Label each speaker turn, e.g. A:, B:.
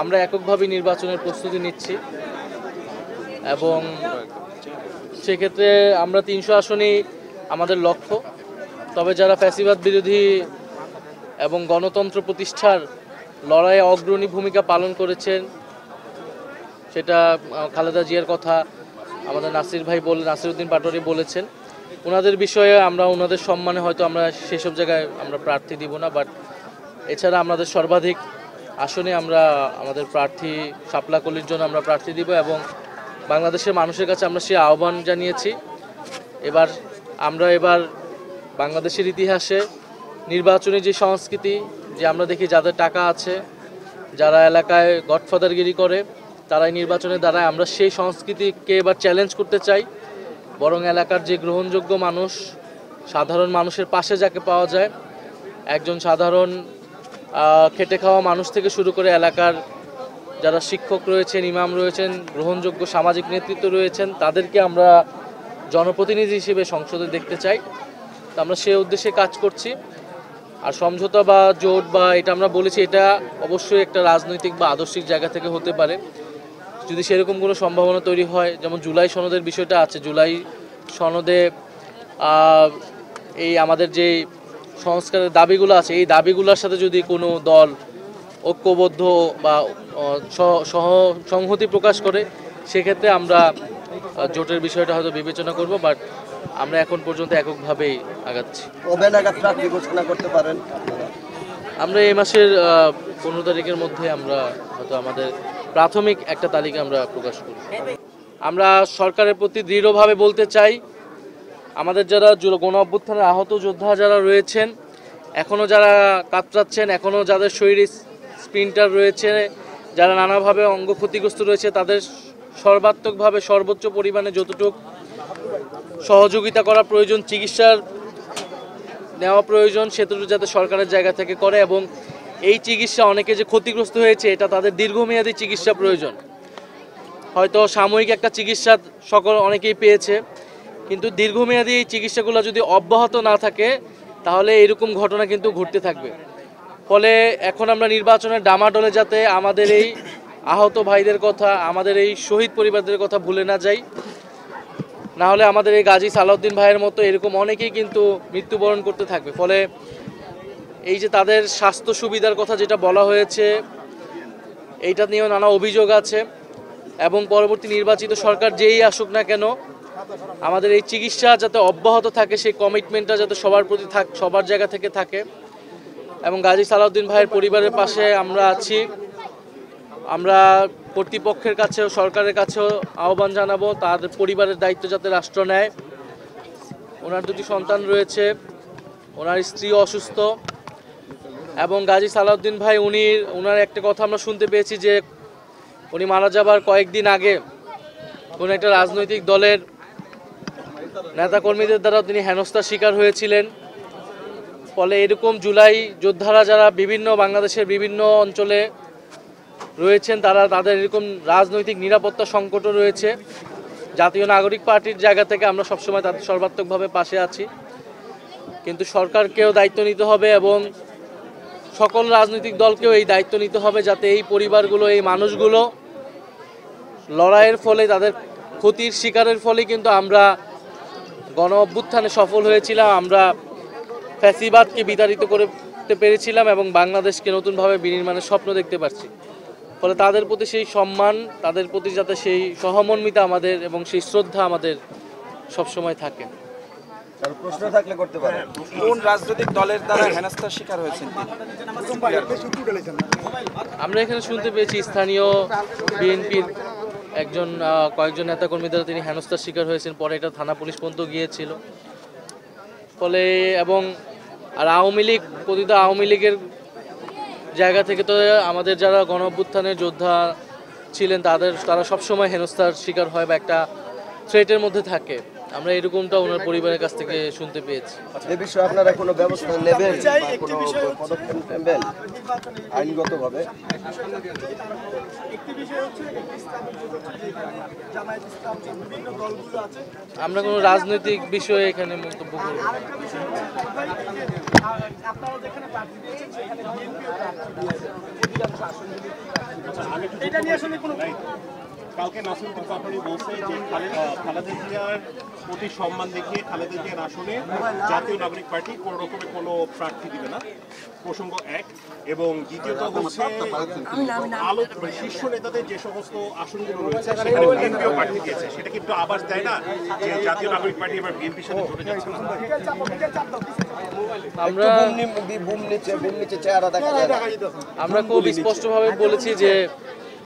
A: আমরা এককভাবে নির্বাচনের প্রস্তুতি নিচ্ছি এবং সেক্ষেত্রে আমরা ৩০০ আসনই আমাদের লক্ষ্য। তবে যারা ফ্যাসিবাদ বিরোধী এবং গণতন্ত্র প্রতিষ্ঠার লড়াইয়ে অগ্রণী ভূমিকা পালন করেছেন, সেটা খালেদা জিয়ার কথা আমাদের নাসিরউদ্দিন পাটোয়ারি বলেছেন। ওনাদের বিষয়ে আমরা ওনাদের সম্মানে হয়তো আমরা সেসব জায়গায় আমরা প্রার্থী দিব না, বাট এছাড়া আমাদের সর্বাধিক আসনে আমরা আমাদের প্রার্থী শাপলা কলির জন্য আমরা প্রার্থী দিব এবং বাংলাদেশের মানুষের কাছে আমরা সেই আহ্বান জানিয়েছি। এবার বাংলাদেশের ইতিহাসে নির্বাচনী যে সংস্কৃতি, যে আমরা দেখি যাদের টাকা আছে, যারা এলাকায় গডফাদারগিরি করে, তারাই নির্বাচনে দাঁড়ায়, আমরা সেই সংস্কৃতিকে এবার চ্যালেঞ্জ করতে চাই। বরং এলাকার যে গ্রহণযোগ্য মানুষ, সাধারণ মানুষের পাশে যাকে পাওয়া যায়, একজন সাধারণ খেটে খাওয়া মানুষ থেকে শুরু করে এলাকার যারা শিক্ষক রয়েছেন, ইমাম রয়েছেন, গ্রহণযোগ্য সামাজিক নেতৃত্ব রয়েছেন, তাদেরকে আমরা জনপ্রতিনিধি হিসেবে সংসদে দেখতে চাই। তো আমরা সেই উদ্দেশ্যে কাজ করছি। আর সমঝোতা বা জোট বা এটা আমরা বলেছি, এটা অবশ্যই একটা রাজনৈতিক বা আদর্শিক জায়গা থেকে হতে পারে। যদি সেরকম কোনো সম্ভাবনা তৈরি হয়, যেমন জুলাই সনদের বিষয়টা আছে, জুলাই সনদে এই আমাদের যে সংস্কারের দাবিগুলো আছে, এই দাবিগুলোর সাথে যদি কোনো দল ঐক্যবদ্ধ বা সংহতি প্রকাশ করে, সেক্ষেত্রে আমরা জোটের বিষয়টা হয়তো বিবেচনা করব। বাট আমরা এখন পর্যন্ত এককভাবেই আগাচ্ছি। আমরা এই মাসের 15 তারিখের মধ্যে আমরা হয়তো আমাদের প্রাথমিক একটা তালিকা আমরা প্রকাশ করব। আমরা সরকারের প্রতি দৃঢ়ভাবে বলতে চাই, আমাদের যারা গণ অভ্যুত্থানের আহত যোদ্ধা যারা রয়েছেন, এখনও যারা কাতরাচ্ছেন, এখনও যাদের শরীরে স্প্লিন্টার রয়েছে, যারা নানাভাবে অঙ্গ ক্ষতিগ্রস্ত রয়েছে, তাদের সর্বাত্মকভাবে সর্বোচ্চ পরিমাণে যতটুকু সহযোগিতা করা প্রয়োজন, চিকিৎসার নেওয়া প্রয়োজন, সেটুকু যাতে সরকারের জায়গা থেকে করে। এবং এই চিকিৎসা, অনেকে যে ক্ষতিগ্রস্ত হয়েছে, এটা তাদের দীর্ঘমেয়াদী চিকিৎসা প্রয়োজন। হয়তো সাময়িক একটা চিকিৎসা অনেকেই পেয়েছে, কিন্তু দীর্ঘমেয়াদী এই চিকিৎসাগুলো যদি অব্যাহত না থাকে, তাহলে এরকম ঘটনা কিন্তু ঘটতে থাকবে। ফলে এখন আমরা নির্বাচনের ডামাডোলে যাতে আমাদের এই আহত ভাইদের কথা, আমাদের এই শহীদ পরিবারদের কথা ভুলে না যাই, না হলে আমাদের এই গাজী সালাউদ্দিন ভাইয়ের মতো এরকম অনেকেই কিন্তু মৃত্যুবরণ করতে থাকবে। ফলে এই যে তাদের স্বাস্থ্য সুবিধার কথা যেটা বলা হয়েছে, এইটা নিয়েও নানা অভিযোগ আছে এবং পরবর্তী নির্বাচিত সরকার যেই আসুক না কেন, আমাদের এই চিকিৎসা যাতে অব্যাহত থাকে, সেই কমিটমেন্টটা যাতে সবার প্রতি সবার জায়গা থেকে থাকে। এবং গাজী সালাউদ্দিন ভাইয়ের পরিবারের পাশে আমরা আছি। আমরা কর্তৃপক্ষের কাছেও সরকারের কাছেও আহ্বান জানাবো, তাদের পরিবারের দায়িত্ব যাতে রাষ্ট্র নেয়। ওনার 2টি সন্তান রয়েছে, ওনার স্ত্রী অসুস্থ এবং গাজী সালাউদ্দিন ভাই ওনার একটা কথা আমরা শুনতে পেয়েছি যে উনি মারা যাবার কয়েকদিন আগে কোনো একটা রাজনৈতিক দলের নেতাকর্মীদের দ্বারা তিনি হেনস্থার শিকার হয়েছিলেন। ফলে এরকম জুলাই যোদ্ধারা যারা বাংলাদেশের বিভিন্ন অঞ্চলে রয়েছেন, তাদের এরকম রাজনৈতিক নিরাপত্তা সংকটও রয়েছে। জাতীয় নাগরিক পার্টির জায়গা থেকে আমরা সবসময় তাদের সর্বাত্মকভাবে পাশে আছি, কিন্তু সরকারকেও দায়িত্ব নিতে হবে এবং সকল রাজনৈতিক দলকেও এই দায়িত্ব নিতে হবে, যাতে এই পরিবারগুলো, এই মানুষগুলো লড়াইয়ের ফলে, তাদের ক্ষতির শিকারের ফলে কিন্তু আমরা গণ অভ্যুত্থানে সফল হয়েছিলাম, আমরা ফ্যাসিবাদকে বিতাড়িত করতে পেরেছিলাম এবং বাংলাদেশকে নতুনভাবে বিনির্মাণের স্বপ্ন দেখতে পাচ্ছি। ফলে তাদের প্রতি সেই সম্মান, তাদের প্রতি যাতে সেই সহমর্মিতা আমাদের এবং সেই শ্রদ্ধা আমাদের সবসময় থাকে।
B: প্রশ্ন থাকলে করতে পারেন। কোন রাজনৈতিক দলের দ্বারা হেনস্থার শিকার হয়েছেন?
A: আমরা এখানে শুনতে পেয়েছি স্থানীয় বিএনপির কয়েকজন নেতাকর্মী দ্বারা তিনি হেনস্থার শিকার হয়েছেন। পরে এটা থানা পুলিশ পর্যন্ত গিয়েছিল। ফলে আর আওয়ামী লীগের জায়গা থেকে তো আমাদের যারা গণ অভ্যুত্থানের যোদ্ধা ছিলেন, তারা সবসময় হেনস্থার শিকার হয় বা একটা থ্রেটের মধ্যে থাকে। আমরা এরকমটা ওনার পরিবারের কাছ থেকে শুনতে পেয়েছি।
B: এই বিষয়ে আপনারা কোনো ব্যবস্থা নেবেন, কোনো পদক্ষেপ নেবেন আইনগতভাবে?
A: আমরা কোনো রাজনৈতিক বিষয়ে এখানে মন্তব্য করব না।
C: কালকে নাসিরুদ্দিন পাটোয়ারি বলছে যে খালেদা জিয়ার প্রতি সম্মান দেখিয়ে খালেদা জিয়ার আসনে জাতীয় নাগরিক পার্টি কোনো রকমের কোনো প্রার্থী দিবে না, প্রসঙ্গ এক। এবং দ্বিতীয়ত হচ্ছে শীর্ষ নেতাদের যে সমস্ত আসনগুলো রয়েছে সেখানে বিএনপিও প্রার্থী দিয়েছে, সেটা কিন্তু আভাস দেয় না যে জাতীয় নাগরিক পার্টি এবার বিএনপির সাথে জড়ে যাচ্ছে না?
A: আমরা
B: বুম নিচে চেহারা দেখা যায় না।
A: আমরা খুব স্পষ্টভাবে বলেছি যে